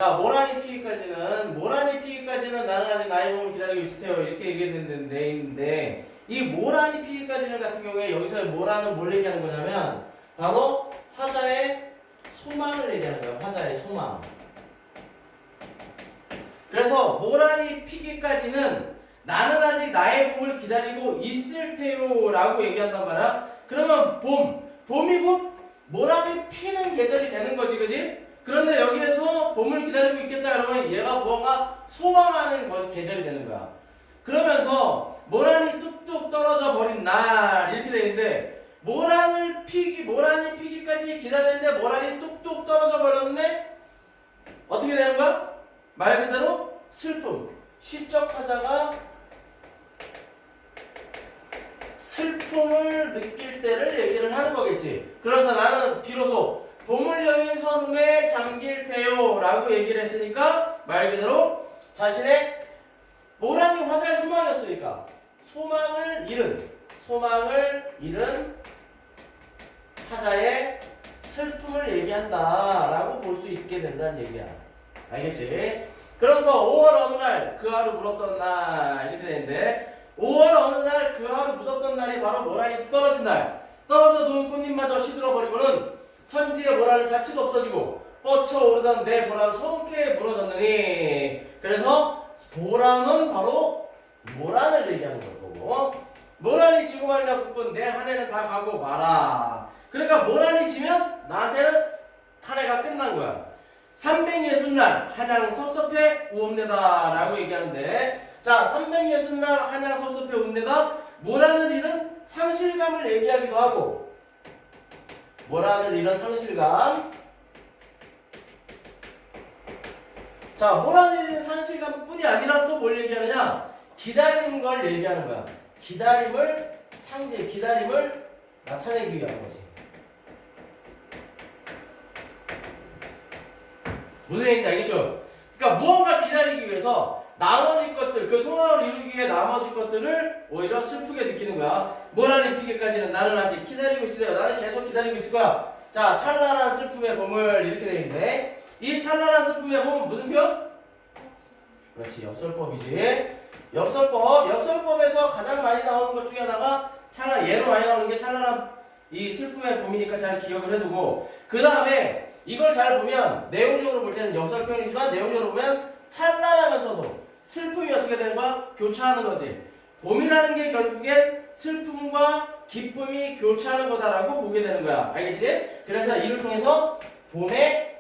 자, 모란이 피기까지는 나는 아직 나의 몸을 기다리고 있을 테요. 이렇게 얘기했는데, 이 모란이 피기까지는 같은 경우에 여기서 모란은 뭘 얘기하는 거냐면, 바로 화자의 소망을 얘기하는 거예요. 화자의 소망. 그래서 모란이 피기까지는 나는 아직 나의 봄을 기다리고 있을 테요 라고 얘기한단 말이야. 그러면 봄이 곧 모란이 피는 계절이 되는 거지, 그지? 그런데 여기에서 봄을 기다리고 있겠다 그러면 얘가 무언가 소망하는 계절이 되는 거야. 그러면서 모란이 뚝뚝 떨어져 버린 날 이렇게 되는데 모란이 피기까지 기다리는데 모란이 뚝뚝 떨어져 버렸는데 어떻게 되는 거야? 말 그대로 슬픔. 시적 화자가 슬픔을 느낄 때를 얘기를 하는 거겠지. 그래서 나는 비로소 봄을 여인 서름에 잠길 테요 라고 얘기를 했으니까 말 그대로 자신의 모란이 화자의 소망이었으니까 소망을 잃은 화자의 슬픔을 얘기한다 라고 볼 수 있게 된다는 얘기야. 알겠지? 그러면서 5월 어느 날 그 하루 물었던 날 이렇게 되는데 5월 어느 날 그 하루 묻었던 날이 바로 모란이 떨어진 날. 떨어져 누운 꽃잎마저 시들어버리고는 천지의 모란은 자칫 없어지고 뻗쳐오르던 내 보람 성쾌에 무너졌느니. 그래서 보람은 바로 모란을 얘기하는 거고 모란이 지고 말려 뿐 내 한 해는 다 가고 마라. 그러니까 모란이 지면 나한테는 한 해가 끝난 거야. 360날 한양 섭섭해 우옵내다 라고 얘기하는데 자 360날 한양 섭섭해 우옵내다 모란을 잃은 상실감을 얘기하기도 하고 모란을 잃은 상실감. 자 모란을 잃은 상실감 뿐이 아니라 또 뭘 얘기하느냐 기다리는 걸 얘기하는 거야. 기다림을 나타내기 위한 거지. 무슨 얘기인지 알겠죠? 그러니까 무언가 기다리기 위해서 나머지 것들, 그 소망을 이루기 위해 나머지 것들을 오히려 슬프게 느끼는 거야. 모란이 피기까지는 나는 아직 기다리고 있어요. 나는 계속 기다리고 있을 거야. 자, 찬란한 슬픔의 봄을 이렇게 되어 있는데 이 찬란한 슬픔의 봄은 무슨 표현? 그렇지, 역설법이지. 역설법에서 가장 많이 나오는 것 중에 하나가 예로 많이 나오는 게 찬란한 이 슬픔의 봄이니까 잘 기억을 해두고 그 다음에 이걸 잘 보면 내용적으로 볼 때는 역설 표현이지만 내용적으로 보면 찬란하면서도 슬픔이 어떻게 되는 거야? 교차하는 거지. 봄이라는 게 결국엔 슬픔과 기쁨이 교차하는 거다라고 보게 되는 거야. 알겠지? 그래서 이를 통해서 봄의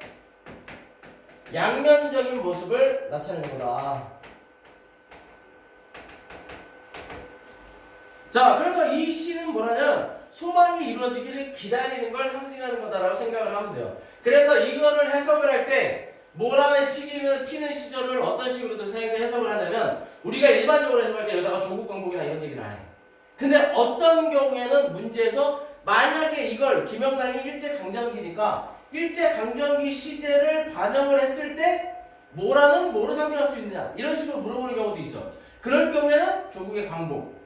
양면적인 모습을 나타내는 거다. 자, 그래서 이 시는 뭐라냐? 소망이 이루어지기를 기다리는 걸 상징하는 거다라고 생각을 하면 돼요. 그래서 이거를 해석을 할 때 모란의 피는 시절을 어떤 식으로 해석을 하냐면 우리가 일반적으로 해석할 때 여기다가 조국광복이나 이런 얘기를 안 해. 근데 어떤 경우에는 문제에서 만약에 이걸 김영란이 일제강점기니까 일제강점기 시제를 반영을 했을 때 모란은 뭐를 상징할 수 있느냐 이런 식으로 물어보는 경우도 있어. 그럴 경우에는 조국의 광복.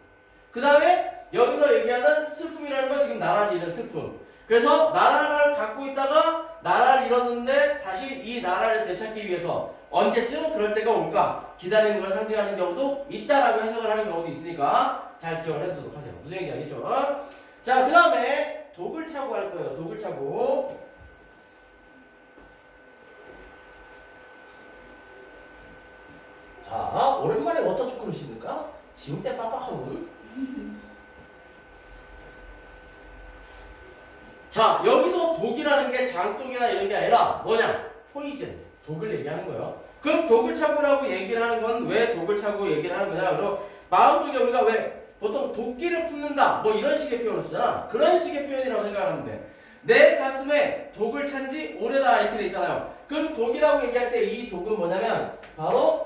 그 다음에 여기서 얘기하는 슬픔이라는 건 지금 나라를 잃은 슬픔. 그래서 나라를 갖고 있다가 나라를 잃었는데 다시 이 나라를 되찾기 위해서 언제쯤 그럴 때가 올까 기다리는 걸 상징하는 경우도 있다라고 해석을 하는 경우도 있으니까 잘 기억을 해두도록 하세요. 무슨 얘기인지 알겠죠? 자, 그 다음에 독을 차고 할 거예요. 독을 차고. 자, 오랜만에 워터초코를 씹을까? 지울 때 빡빡하군. 자, 여기서 독이라는 게 장독이나 이런 게 아니라 뭐냐? 포이즌, 독을 얘기하는 거예요. 그럼 독을 차고라고 얘기를 하는 건 왜 독을 차고 얘기를 하는 거냐? 그럼 마음속에 우리가 왜 보통 도끼를 품는다 뭐 이런 식의 표현을 쓰잖아. 그런 식의 표현이라고 생각하면 돼. 내 가슴에 독을 찬 지 오래다 이렇게 돼 있잖아요. 그럼 독이라고 얘기할 때 이 독은 뭐냐면 바로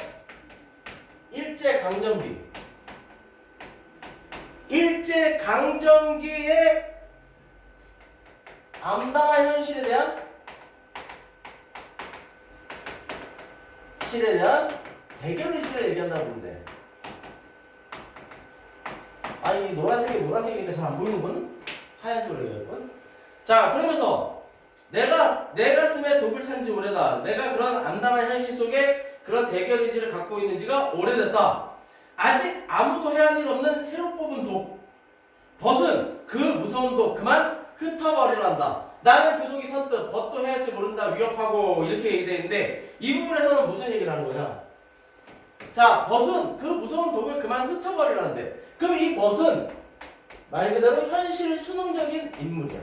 일제강점기의 암담한 현실에 대한 대결의식을 얘기한다고 보면 돼. 이 노란색이니까 잘 안 보이는군? 하얀색으로 얘기할군? 자, 그러면서 내 가슴에 독을 찬 지 오래다. 내가 그런 암담한 현실 속에 그런 대결 의지를 갖고 있는 지가 오래됐다. 아직 아무도 해한 일 없는 새로 뽑은 독. 벗은 그 무서운 독 그만 흩어버리란다. 나는 그 독이 선뜻 벗도 해야지 모른다. 위협하고 이렇게 얘기되어 있는데 이 부분에서는 무슨 얘기를 하는 거냐. 자, 벗은 그 무서운 독을 그만 흩어버리라는데 그럼 이 벗은 말 그대로 현실 수능적인 인물이야.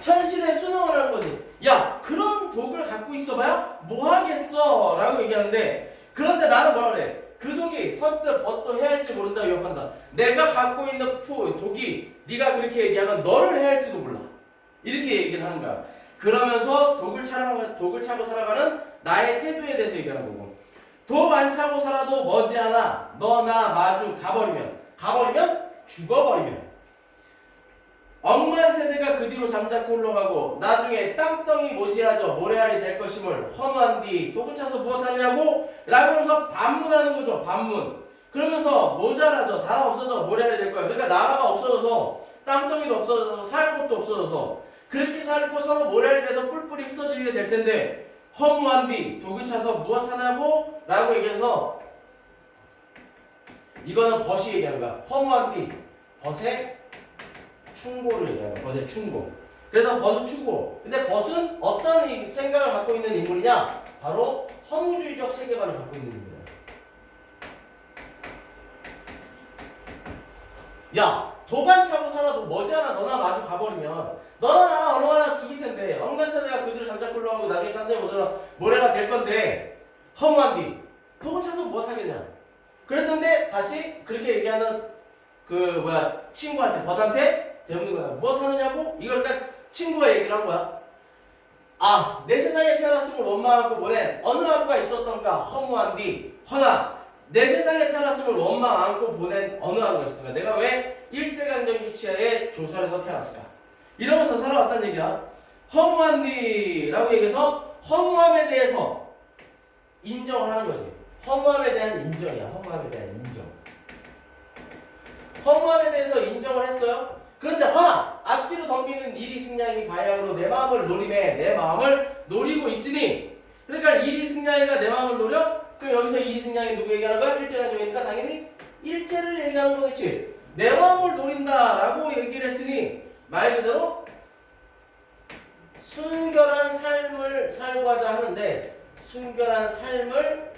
현실에 수능을 하는 거지. 야, 그런 독을 갖고 있어봐야 뭐 하겠어? 라고 얘기하는데 그런데 나는 뭐라 그래? 그 독이 선뜻 벗도 해야 할지 모른다 위협한다. 내가 갖고 있는 독이 네가 그렇게 얘기하면 너를 해야 할지도 몰라. 이렇게 얘기를 하는 거야. 그러면서 독을 차고 살아가는 나의 태도에 대해서 얘기하는 거고 독 안 차고 살아도 머지않아 너나 마주 가버리면 죽어버리면 억만 세대가 그 뒤로 잠자코 흘러가고 나중에 땅덩이 모지하죠 모래알이 될 것임을 헌화한 뒤 독을 차서 무엇하느냐고 라고 하면서 반문하는 거죠. 반문. 그러면서 모자라죠. 나라 없어져 모래알이 될 거야. 그러니까 나라가 없어져서 땅덩이도 없어져서 살 곳도 없어져서 그렇게 살고 서로 모래알이 돼서 뿔뿔이 흩어지게 될 텐데 허무한 뒤 독을 차서 무엇하냐고 라고 얘기해서 이거는 벗이 얘기하는 거야. 허무한 뒤 벗의 충고를 얘기하는 거야. 벗의 충고. 그래서 벗의 충고. 근데 벗은 어떤 생각을 갖고 있는 인물이냐? 바로 허무주의적 세계관을 갖고 있는 인물이야. 야, 도반 차고 살아도 머지않아 너나 마주 가버리면 너나 나나 얼마나 죽을 텐데 억만세대가 그들을 잠자코 흘러가고 나중에 땅덩이 모래가 될 건데 허무한 뒤 독을 차서 무엇하겠냐. 그랬는데 다시 그렇게 얘기하는 친구한테 벗한테 대묻는 거야. 무엇하느냐고? 이걸 딱 친구가 얘기를 한 거야. 아, 내 세상에 태어났음을 원망하고 보낸 어느 하루가 있었던가 허무한 뒤 허나 내 세상에 태어났음을 원망 않고 보낸 어느 하루가 있었던가. 내가 왜 일제강점기 치하에 조선에서 태어났을까? 이러면서 살아왔다는 얘기야. 허무한 뒤라고 얘기해서 허무함에 대해서 인정을 하는 거지. 허무함에 대한 인정이야. 허무함에 대한 인정. 허무함에 대해서 인정을 했어요. 그런데 허나 앞뒤로 덤비는 일이 승냥이 바야흐로 내 마음을 노리고 있으니 그러니까 일이 승냥이가 내 마음을 노려? 그럼 여기서 일이 승냥이 누구 얘기하는 거야? 일제강점기니까 당연히 일제를 얘기하는 거겠지. 내 마음을 노린다라고 얘기를 했으니 말 그대로 순결한 삶을 살고자 하는데 순결한 삶을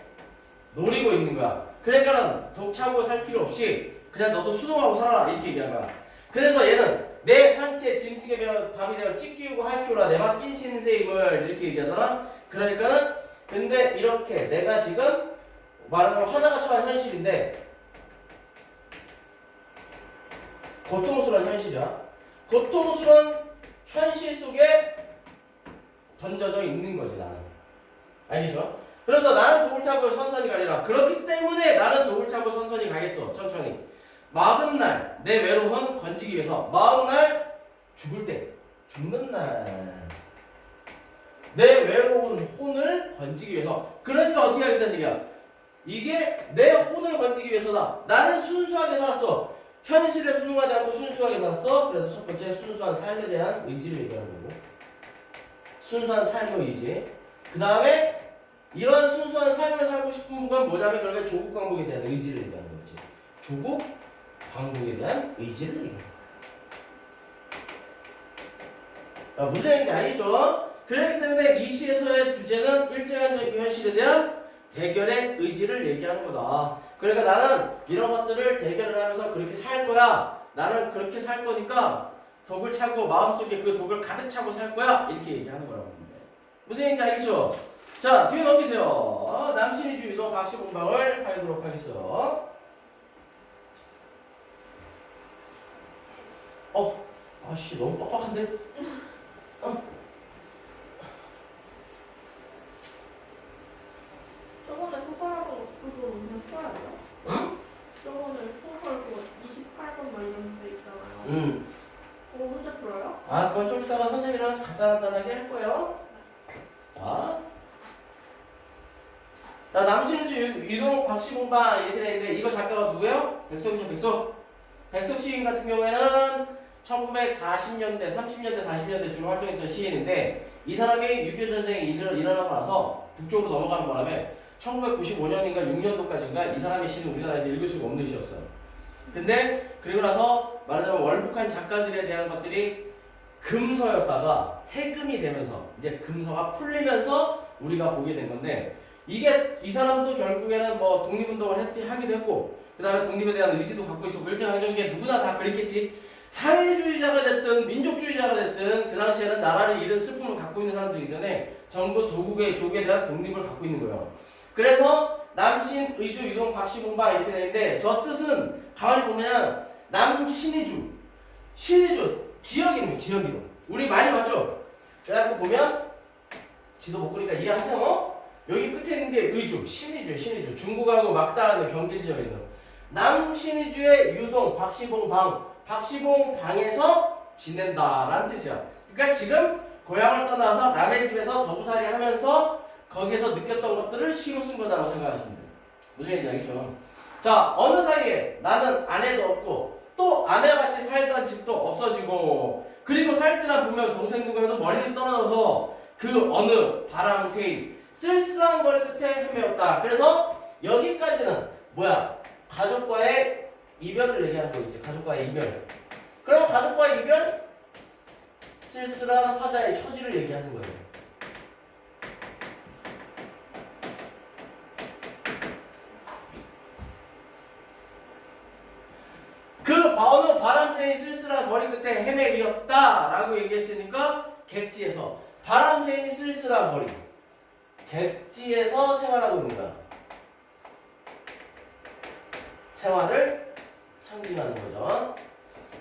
노리고 있는 거야. 그러니까 독 차고 살 필요 없이 그냥 너도 수능하고 살아라 이렇게 얘기한 거야. 그래서 얘는 내 상체 짐승의 밤이 되어 찢기우고 할퀴오라 내 맡긴 신세임을 이렇게 얘기하잖아. 그러니까는 근데 이렇게 내가 지금 말하자면 화자가 처한 현실인데 고통스러운 현실이야. 고통스러운 현실 속에 던져져 있는 거지 나는. 알겠죠? 그래서 나는 독을 차고 선선히 가리라. 그렇기 때문에 나는 독을 차고 선선히 가겠어. 천천히. 마흔날 내 외로움은 건지기 위해서. 마흔날 죽을 때. 죽는 날. 내 외로운 혼을 건지기 위해서. 그러니까 어떻게 하겠다는 얘기야. 이게 내 혼을 건지기 위해서다. 나는 순수하게 살았어. 현실에 순응하지 않고 순수하게 살았어. 그래서 첫 번째 순수한 삶에 대한 의지를 얘기하는 거고. 순수한 삶의 의지. 그 다음에 이런 순수한 삶을 살고 싶은 건 뭐냐면 결국에 조국 광복에 대한 의지를 얘기하는 거지. 조국 광복에 대한 의지를 얘기하는 거야. 무슨 얘기인지 알겠죠? 그렇기 때문에 이 시에서의 주제는 일제강점기 현실에 대한 대결의 의지를 얘기하는 거다. 그러니까 나는 이런 것들을 대결을 하면서 그렇게 살 거야. 나는 그렇게 살 거니까 독을 차고 마음속에 그 독을 가득 차고 살 거야. 이렇게 얘기하는 거라고. 무슨 얘기인지 알겠죠? 자, 뒤에 넘기세요. 남신이 주의도 박시공방을 하도록 하겠어요. 아씨 너무 빡빡한데? 저번에 소설하고 그거 문제 풀어야 돼요? 응? 저번에 소설 그거 28번 뭐 이런 데 있잖아요. 그거 문제 풀어요? 아, 그건 좀 이따가 선생님이랑 간단하게 할 거예요. 자, 남신주 유동 박시공방 이렇게 되는데 이거 작가가 누구예요? 백석이죠, 백석. 백석 시인 같은 경우에는 1940년대, 30년대, 40년대 주로 활동했던 시인인데 이 사람이 6.25 전쟁이 일어나고 나서 북쪽으로 넘어가는 바람에 1995년인가 6년도까지인가 이 사람의 시는 우리나라에서 읽을 수가 없는 시였어요. 근데 그리고 나서 말하자면 월북한 작가들에 대한 것들이 금서였다가 해금이 되면서 이제 금서가 풀리면서 우리가 보게 된 건데 이게 이 사람도 결국에는 뭐 독립운동을 하기도 했고 그 다음에 독립에 대한 의지도 갖고 있었고 일제강점기에 누구나 다 그랬겠지. 사회주의자가 됐든 민족주의자가 됐든 그 당시에는 나라를 잃은 슬픔을 갖고 있는 사람들이기 때문에 전부 도국의 족에 대한 독립을 갖고 있는 거예요. 그래서 남신, 의주, 유동, 박씨봉바 이렇게 되는데 저 뜻은 가만히 보면 남신의주, 신의주 지역 이름이에요. 지역 이름. 우리 많이 봤죠? 그래갖고 보면 지도 못 보니까 이해하세요? 여기 끝에 있는 게 의주, 신의주예요. 신의주. 중국하고 막다하는 경계 지역에 있는 남신의주의 유동, 박씨봉방, 박씨봉방에서 지낸다라는 뜻이야. 그러니까 지금 고향을 떠나서 남의 집에서 더부살이 하면서 거기에서 느꼈던 것들을 시로 쓴 거다라고 생각하시면 돼요. 무슨 얘기인지 알겠죠? 자, 어느 사이에 나는 아내도 없고 또 아내와 같이 살던 집도 없어지고 그리고 살뜰한 분명 동생 누구에도 멀리 떨어져서 그 어느 바람새인 쓸쓸한 거리 끝에 헤매었다. 그래서 여기까지는 뭐야? 가족과의 이별을 얘기하는 거겠지. 가족과의 이별. 그럼 가족과의 이별? 쓸쓸한 화자의 처지를 얘기하는 거예요. 그 어느 바람새인 쓸쓸한 머리 끝에 헤매이었다라고 얘기했으니까 객지에서 바람새인 쓸쓸한 머리 객지에서 생활하고 있는 거야. 생활을 상징하는 거죠.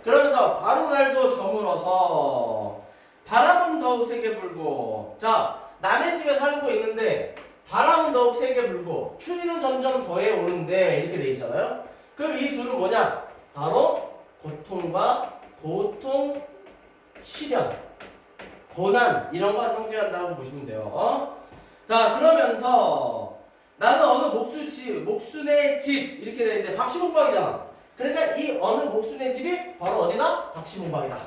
그러면서 바로 날도 저물어서 바람은 더욱 세게 불고 자 남의 집에 살고 있는데 바람은 더욱 세게 불고 추위는 점점 더해 오는데 이렇게 돼 있잖아요. 그럼 이 둘은 뭐냐? 바로 고통과 고통, 시련, 고난 이런 거 상징한다고 보시면 돼요. 자 그러면서 나는 어느 목순의 집 이렇게 돼 있는데 박씨봉방이잖아. 그러니까 이 어느 목순의 집이 바로 어디다? 박씨봉방이다.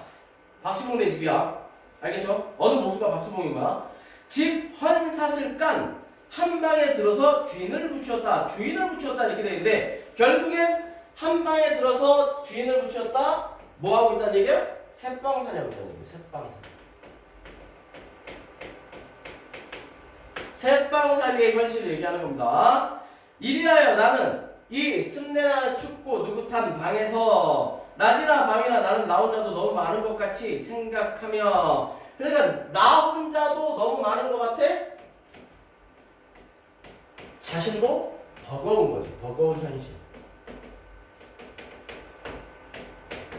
박씨봉네 집이야. 알겠죠? 어느 목수가 박씨봉인가? 집 헌사슬 깐 한 방에 들어서 주인을 붙였다. 주인을 붙였다 이렇게 돼 있는데 결국엔 한 방에 들어서 주인을 붙였다. 뭐 하고 있다는 얘기야? 새빵살이 하고 있다는 얘기야. 새빵살. 새빵살이의 현실을 얘기하는 겁니다. 이리하여 나는 이 습내나 춥고 누긋한 방에서 낮이나 밤이나 나는 나 혼자도 너무 많은 것 같이 생각하며 그러니까 나 혼자도 너무 많은 것 같아? 자신도 버거운 거지. 버거운 현실.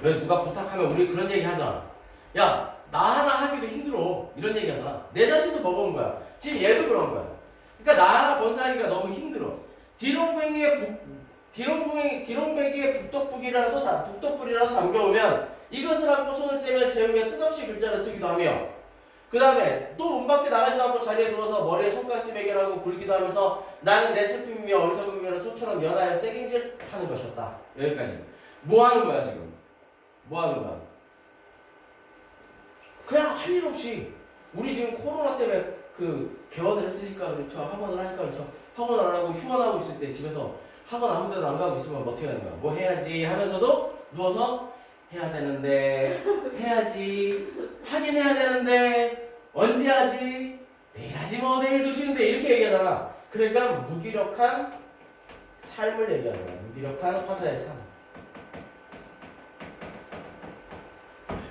왜 누가 부탁하면 우리 그런 얘기 하잖아. 야, 나 하나 하기도 힘들어. 이런 얘기 하잖아. 내 자신도 버거운 거야. 지금 얘도 그런 거야. 그러니까 나 하나 건사하기가 너무 힘들어. 디롱배기에 북덕불이라도 담겨오면 이것을 안고 손을 째면 제 위에 뜻없이 글자를 쓰기도 하며 그 다음에 또 문 밖에 나가지도 않고 자리에 누워서 머리에 손가락질 매개라고 굴기도 하면서 나는 내 슬픔이며 어리석음이며 소처럼 연하여 새김질 하는 것이었다. 여기까지. 뭐 하는 거야 지금? 뭐 하는 거야? 그냥 할 일 없이 우리 지금 코로나 때문에 그 개원을 했으니까 그렇죠. 학원을 하니까 그렇죠. 학원 안 하고 휴원하고 있을 때 집에서 학원 아무 데도 안 가고 있으면 어떻게 하는 거야? 뭐 해야지 하면서도 누워서 해야 되는데 해야지 하긴 해야 되는데 언제 하지? 내일 하지 뭐 내일도 쉬는데 이렇게 얘기하잖아. 그러니까 무기력한 삶을 얘기하는 거야. 무기력한 화자의 삶.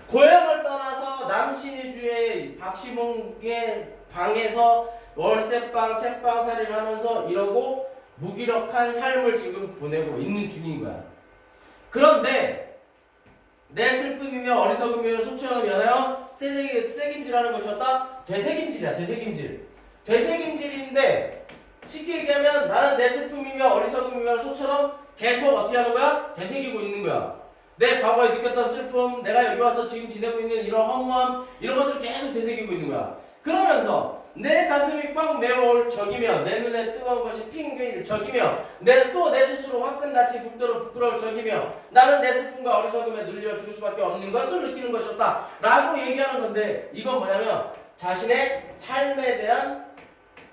고향을 떠나서 남신의주의 박씨봉의 방에서 월세방, 새방살이를 하면서 이러고 무기력한 삶을 지금 보내고 있는 중인 거야. 그런데 내 슬픔이며 어리석음이며 소처럼 연하여 새김질하는 것이었다. 되새김질이야. 되새김질. 되새김질인데 쉽게 얘기하면 나는 내 슬픔이며 어리석음이며 소처럼 계속 어떻게 하는 거야? 되새기고 있는 거야. 내 과거에 느꼈던 슬픔, 내가 여기 와서 지금 지내고 있는 이런 허무함 이런 것들을 계속 되새기고 있는 거야. 그러면서 내 가슴이 꽉 메워올 적이며 내 눈에 뜨거운 것이 핑계일 적이며 내 스스로 화끈같이 부끄러울 적이며 나는 내 슬픔과 어리석음에 눌려 죽을 수밖에 없는 것을 느끼는 것이었다 라고 얘기하는 건데, 이건 뭐냐면 자신의 삶에 대한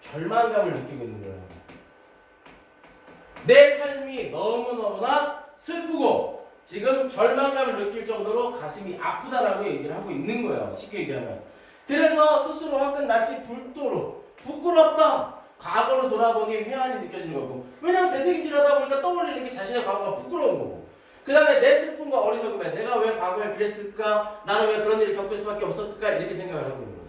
절망감을 느끼고 있는 거예요. 내 삶이 너무너무나 슬프고 지금 절망감을 느낄 정도로 가슴이 아프다라고 얘기를 하고 있는 거예요. 쉽게 얘기하면. 그래서 스스로 화끈같이 부끄럽다. 과거로 돌아보니 회한이 느껴지는 거고, 왜냐면 되새김질하다 보니까 떠올리는 게 자신의 과거가 부끄러운 거고, 그 다음에 내 슬픔과 어리석음에 내가 왜 과거에 그랬을까, 나는 왜 그런 일을 겪을 수밖에 없었을까, 이렇게 생각을 하고 있는 거죠.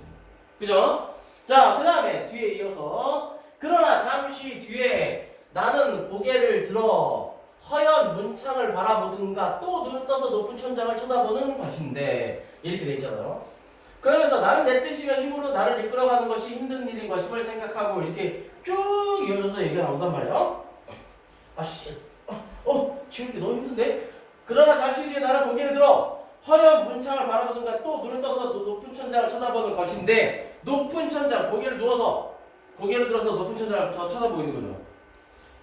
그죠? 자, 그 다음에 뒤에 이어서 그러나 잠시 뒤에 나는 고개를 들어 허연 문창을 바라보든가 또 눈을 떠서 높은 천장을 쳐다보는 것인데, 이렇게 돼 있잖아요. 그러면서 나는 내 뜻이며 힘으로 나를 이끌어가는 것이 힘든 일인 것임을 생각하고 이렇게 쭉 이어져서 얘기가 나온단 말이에요. 아씨, 지울 게 너무 힘든데? 그러나 잠시 뒤에 나는 고개를 들어 허연 문창을 바라보든가 또 눈을 떠서 높은 천장을 쳐다보는 것인데, 높은 천장, 고개를 들어서 높은 천장을 쳐다보고 있는 거죠.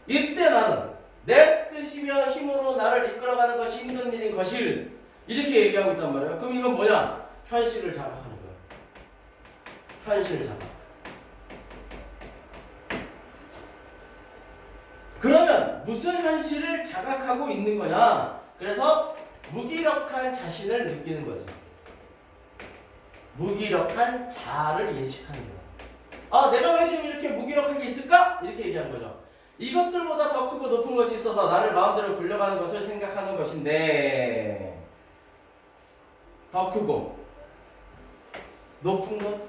이때 나는 내 뜻이며 힘으로 나를 이끌어가는 것이 힘든 일인 것을 이렇게 얘기하고 있단 말이에요. 그럼 이건 뭐냐? 현실을 자각하는 거예요. 현실을 자각. 그러면 무슨 현실을 자각하고 있는 거냐? 그래서 무기력한 자신을 느끼는 거죠. 무기력한 자아를 인식하는 거예요. 아, 내가 왜 지금 이렇게 무기력하게 있을까? 이렇게 얘기하는 거죠. 이것들보다 더 크고 높은 것이 있어서 나를 마음대로 굴려가는 것을 생각하는 것인데, 더 크고 높은 것,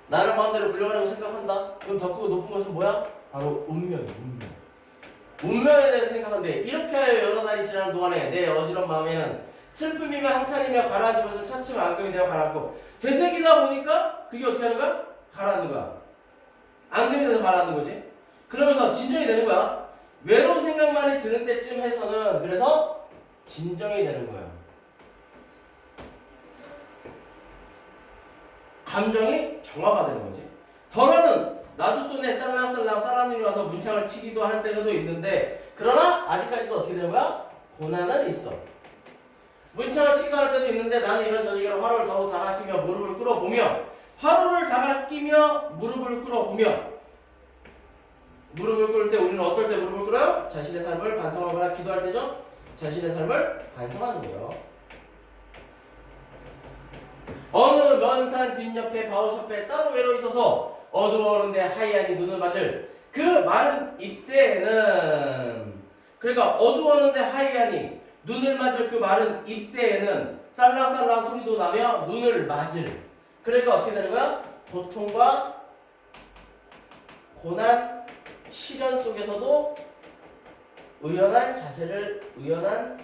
나를 마음대로 굴려가는 것을 생각한다. 그럼 더 크고 높은 것은 뭐야? 바로 운명이에요. 운명에 대해서 생각하는데, 이렇게 여러 날이 지나는 동안에 내 어지러운 마음에는 슬픔이며 한탄이며 가라앉은 것은 차츰 앙금이 되어 가라앉고, 되새기다 보니까 그게 어떻게 하는 거야? 가라앉는 거야. 앙금이 돼서 가라앉는 거지. 그러면서 진정이 되는 거야. 외로운 생각만이 드는 때쯤 해서는 그래서 진정이 되는 거야. 감정이 정화가 되는 거지. 더러는 나도 손에 쌀랑쌀랑 쌀한눈이 와서 문창을 치기도 하는 때도 있는데, 그러나 아직까지도 어떻게 되는 거야? 고난은 있어. 문창을 치기도 하는 때도 있는데 나는 이런 저녁에는 화로를 더욱 다가끼며 무릎을 꿇어보며, 화로를 다가끼며 무릎을 꿇어보며, 무릎을 꿇을 때 우리는 어떨 때 무릎을 꿇어요? 자신의 삶을 반성하거나 기도할 때죠? 자신의 삶을 반성하는 거예요. 어느 먼 산 뒷옆에 바우숲에 따로 외로 있어서 어두워오는데 하얀이 눈을 맞을 그 마른 잎새에는, 그러니까 어두워오는데 하얀이 눈을 맞을 그 마른 잎새에는 쌀랑쌀랑 소리도 나며 눈을 맞을, 그러니까 어떻게 되는 거야? 고통과 고난, 시련 속에서도 의연한 자세를, 의연한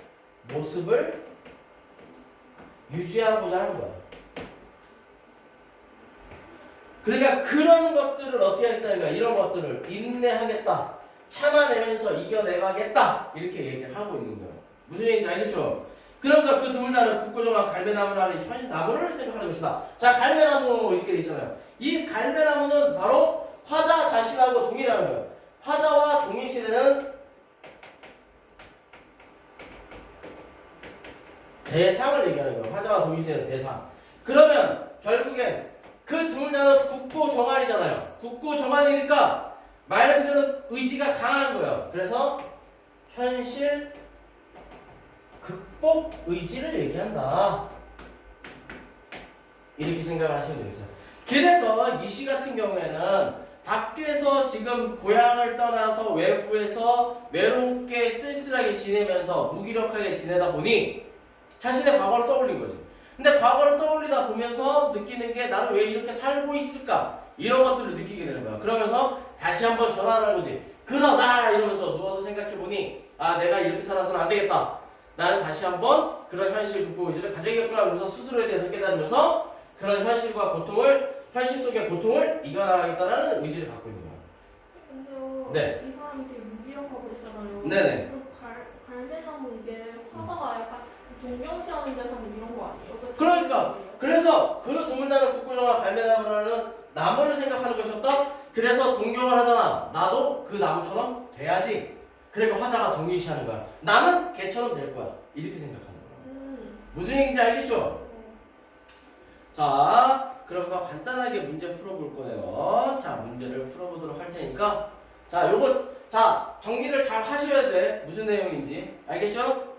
모습을 유지하고자 하는 거야. 그러니까 그런 것들을 어떻게 하겠다는 거야? 이런 것들을 인내하겠다, 참아내면서 이겨내가겠다, 이렇게 얘기를 하고 있는 거야. 무슨 얘기인지 알겠죠? 그러면서 그 드물다는 굳고정한 갈매나무라는 나무를 생각하는 것이다. 자, 갈매나무 이렇게 돼 있잖아요. 이 갈매나무는 바로 화자 자신하고 동일하는 거예요. 화자와 동일시되는 대상을 얘기하는 거예요. 화자와 동일시되는 대상. 그러면 결국엔 그 드물다는 굳고 정한이잖아요. 굳고 정한이니까 말 그대로 의지가 강한 거예요. 그래서 현실 극복 의지를 얘기한다, 이렇게 생각을 하시면 되겠어요. 그래서 이 시 같은 경우에는 밖에서 지금 고향을 떠나서 외부에서 외롭게 쓸쓸하게 지내면서 무기력하게 지내다 보니 자신의 과거를 떠올린 거지. 근데 과거를 떠올리다 보면서 느끼는 게 나는 왜 이렇게 살고 있을까? 이런 것들을 느끼게 되는 거야. 그러면서 다시 한번 전환하는 거지. 그러나 이러면서 누워서 생각해보니, 아, 내가 이렇게 살아서는 안 되겠다. 나는 다시 한번 그런 현실 극복 의지를 가져야겠구나 하면서 스스로에 대해서 깨달으면서 그런 현실과 고통을, 현실 속의 고통을 이겨나가겠다는 의지를 갖고 있는 거야. 근데요, 네. 이 사람이 되게 무기력하고 있잖아요. 네네. 그럼 갈매나무 이게 화가가 약간 동경시하는 대상 이런 거 아니에요? 그러니까 그래서 그 드물다는 국구정화 갈매나무라는 나무를 생각하는 것이었다. 그래서 동경을 하잖아. 나도 그 나무처럼 돼야지. 그리고 화자가 동의시하는 거야. 나는 걔처럼 될 거야. 이렇게 생각하는 거야. 무슨 얘기인지 알겠죠? 자, 그래서 간단하게 문제 풀어볼 거예요. 자, 문제를 풀어보도록 할 테니까 자, 요거 자 정리를 잘 하셔야 돼. 무슨 내용인지 알겠죠?